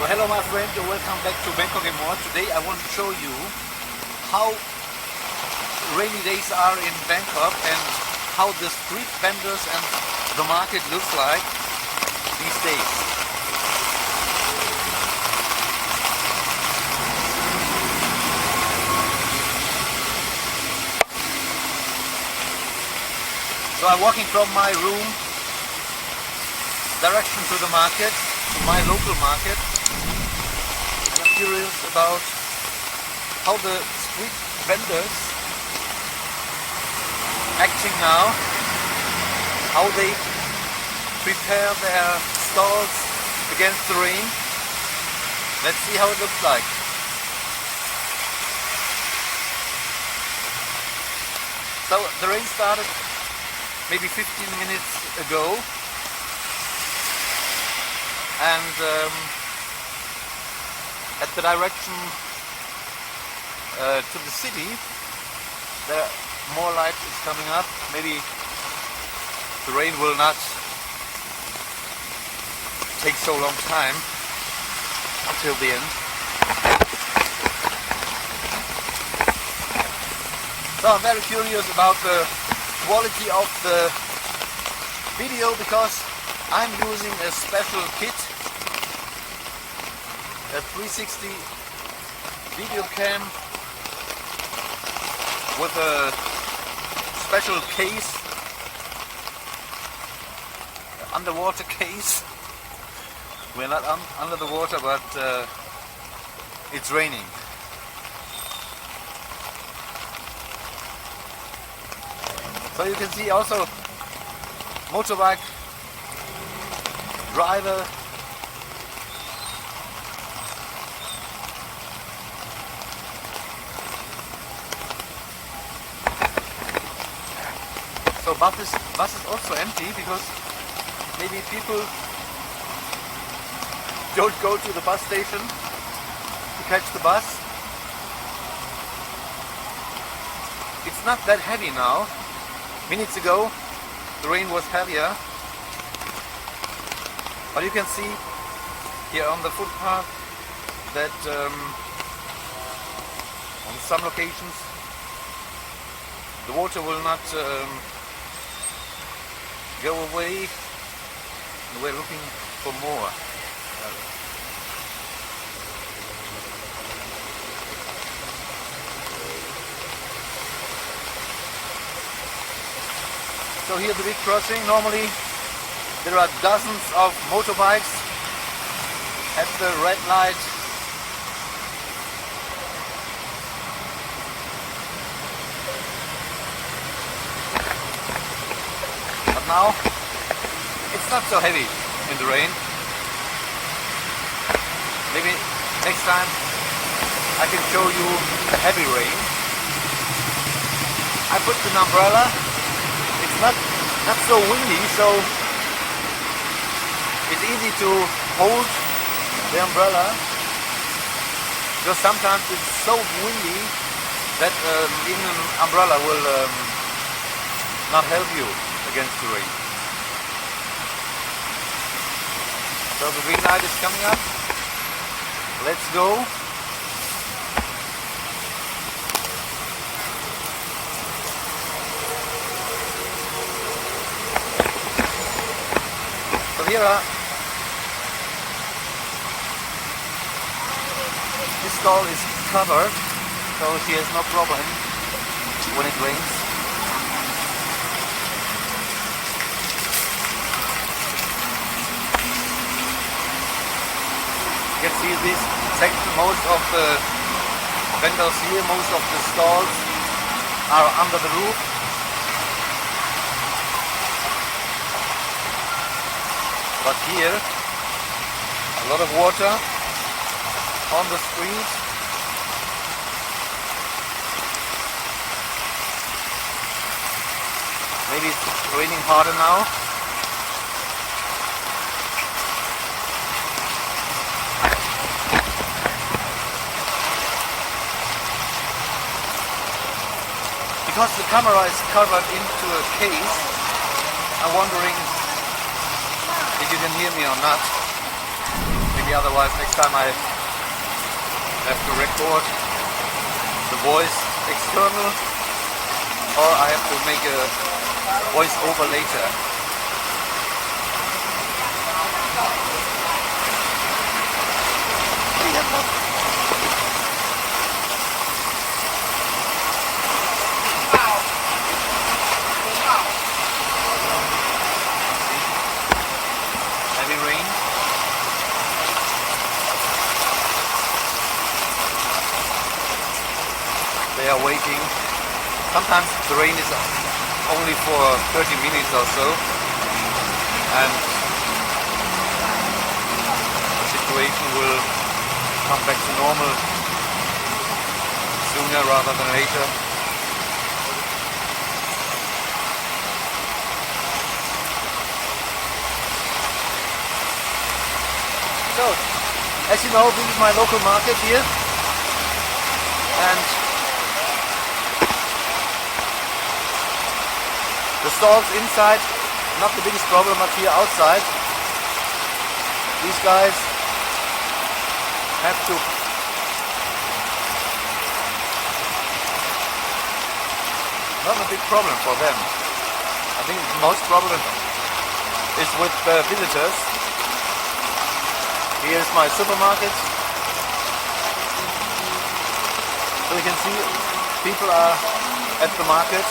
So hello my friend, welcome back to Bangkok and more. Today I want to show you how rainy days are in Bangkok and how the street vendors and the market looks like these days. So I'm walking from my room direction to the market, to my local market, and I'm curious about how the street vendors acting now, how they prepare their stalls against the rain. Let's see how it looks like. So the rain started maybe 15 minutes ago, and at the direction to the city there more light is coming up. Maybe the rain will not take so long time until the end. So I'm very curious about the quality of the video because I'm using a special kit, a 360 video cam with a special case, underwater case. We're not under the water, but it's raining. So you can see also motorbike driver, so bus is also empty because maybe people don't go to the bus station to catch the bus. It's not that heavy now. Minutes ago the rain was heavier, but you can see here on the footpath that on some locations the water will not go away, and we're looking for more. So here the big crossing, normally there are dozens of motorbikes at the red light. But now it's not so heavy in the rain. Maybe next time I can show you the heavy rain. I put an umbrella. It's not so windy, so it's easy to hold the umbrella, because sometimes it's so windy that even an umbrella will not help you against the rain. So the green light is coming up. Let's go. So here this stall is covered, so she has no problem when it rains. You can see this section, most of the vendors here, most of the stalls are under the roof. But here, a lot of water on the street. Maybe it's raining harder now. Because the camera is covered into a case, I'm wondering if you can hear me or not. Maybe see, otherwise next time I have to record the voice external, or I have to make a voice over later. Heavy rain. They are waiting. Sometimes the rain is only for 30 minutes or so, and the situation will come back to normal sooner rather than later. So, as you know, this is my local market here, and the stalls inside, not the biggest problem, but here outside, these guys have to not a big problem for them. I think the most problem is with the visitors. Here's my supermarket. So you can see people are at the market.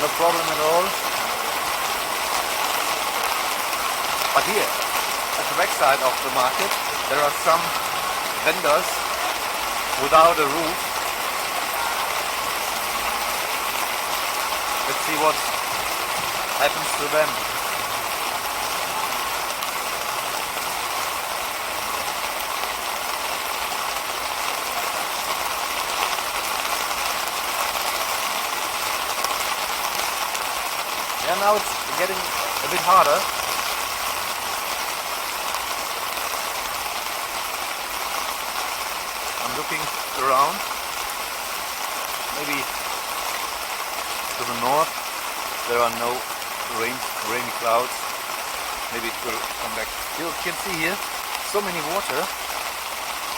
No problem at all. But here, at the back side of the market, there are some vendors without a roof. Let's see what happens to them. Yeah, now it's getting a bit harder. I'm looking around. Maybe to the north there are no rainy clouds. Maybe it will come back. You can see here so many water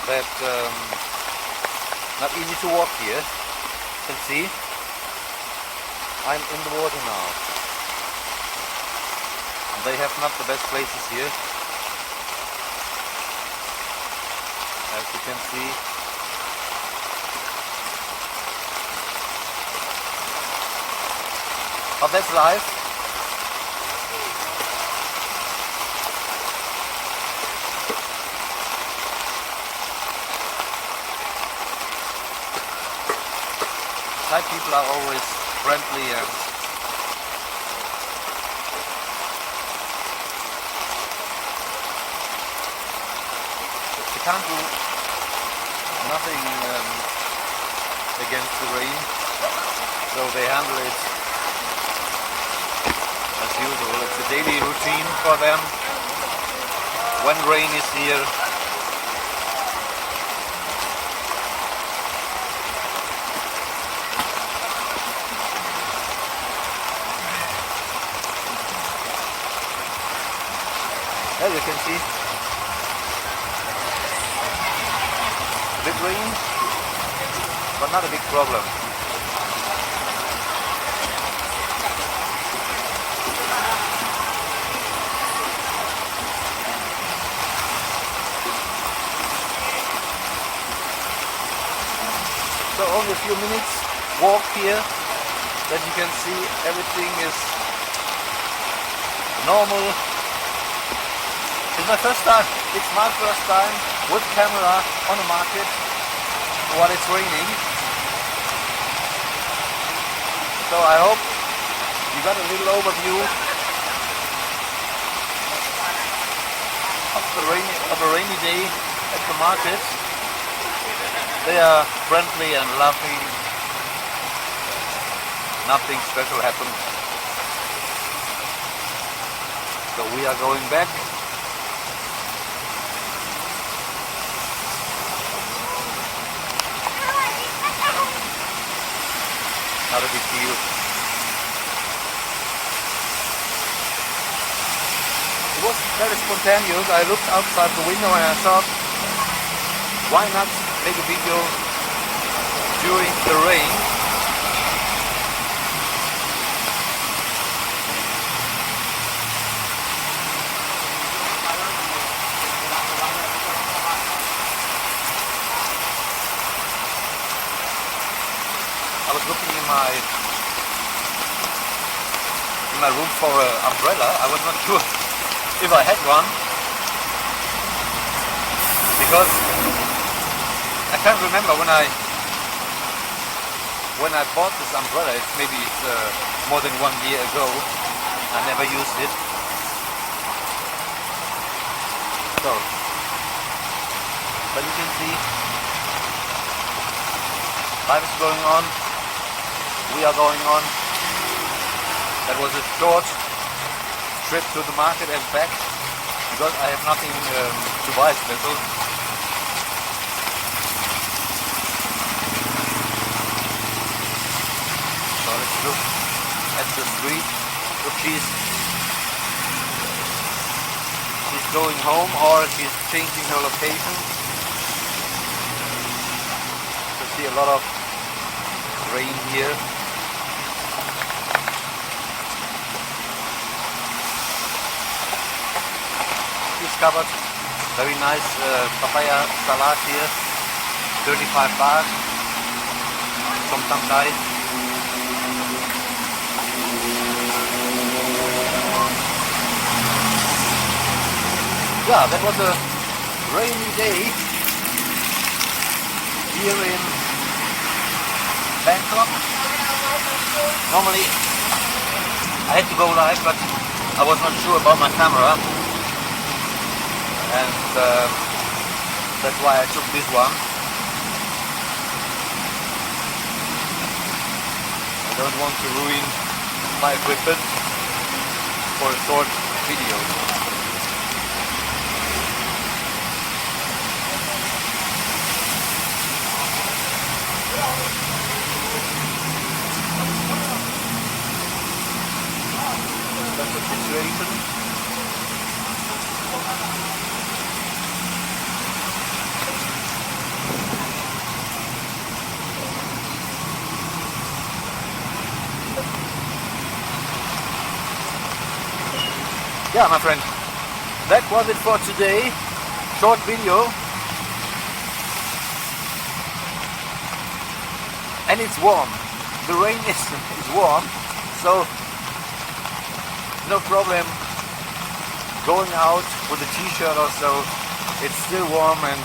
that not easy to walk here. You can see I'm in the water now. They have not the best places here, as you can see. But that's life. Thai people are always friendly and can't do nothing against the rain, so they handle it as usual. It's a daily routine for them. When rain is here, as you can see, bit rain, but not a big problem. So only a few minutes walk here, that you can see everything is normal. It's my first time. It's my first time with camera on a market while it's raining. So I hope you got a little overview of a rainy day at the market. They are friendly and laughing. Nothing special happened. So we are going back. Not a big deal. was very spontaneous. I looked outside the window and I thought, why not make a video during the rain? I was looking in my room for an umbrella. I was not sure if I had one, because I can't remember when I bought this umbrella. Maybe it's more than 1 year ago. I never used it. So, but you can see life is going on. We are going on. That was a short trip to the market and back, because I have nothing to buy special. So let's look at the street. Look, she's going home, or she's changing her location. You see a lot of rain here. Discovered very nice papaya salad here, 35 baht from Thai. Yeah, that was a rainy day here in Bangkok. Normally I had to go live, but I was not sure about my camera. And that's why I took this one. I don't want to ruin my equipment for a short video. That's the situation. Yeah, my friend, that was it for today. Short video. And it's warm. The rain is warm, so no problem going out with a t-shirt or so. It's still warm and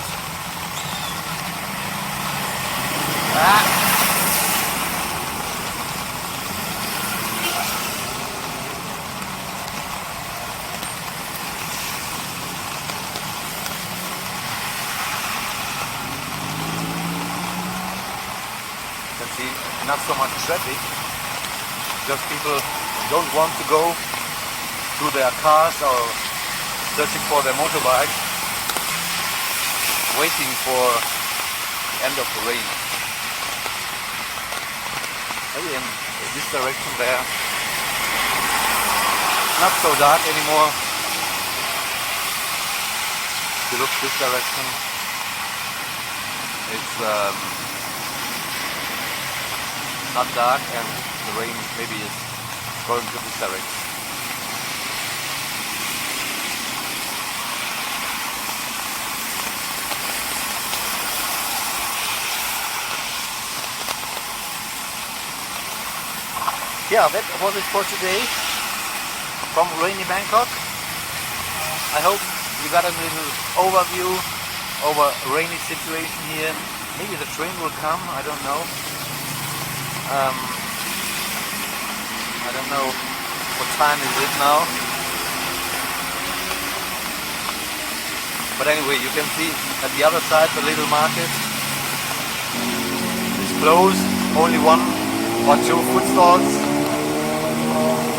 not so much traffic, just people don't want to go to their cars or searching for their motorbike, waiting for the end of the rain. Maybe in this direction there, not so dark anymore. If you look this direction, it's not dark, and the rain maybe is going to this direction. Yeah, that was it for today from rainy Bangkok. I hope you got a little overview over a rainy situation here. Maybe the train will come, I don't know. I don't know what time is it now, but anyway, you can see at the other side the little market is closed. Only 1 or 2 food stalls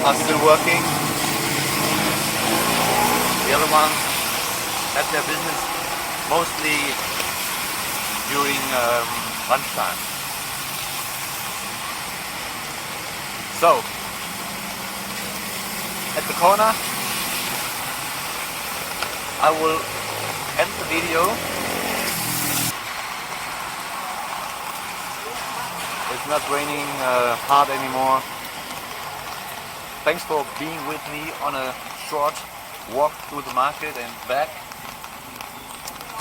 are still working. The other ones have their business mostly during lunchtime. So, at the corner, I will end the video. It's not raining hard anymore. Thanks for being with me on a short walk through the market and back.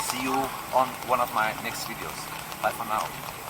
See you on one of my next videos. Bye for now.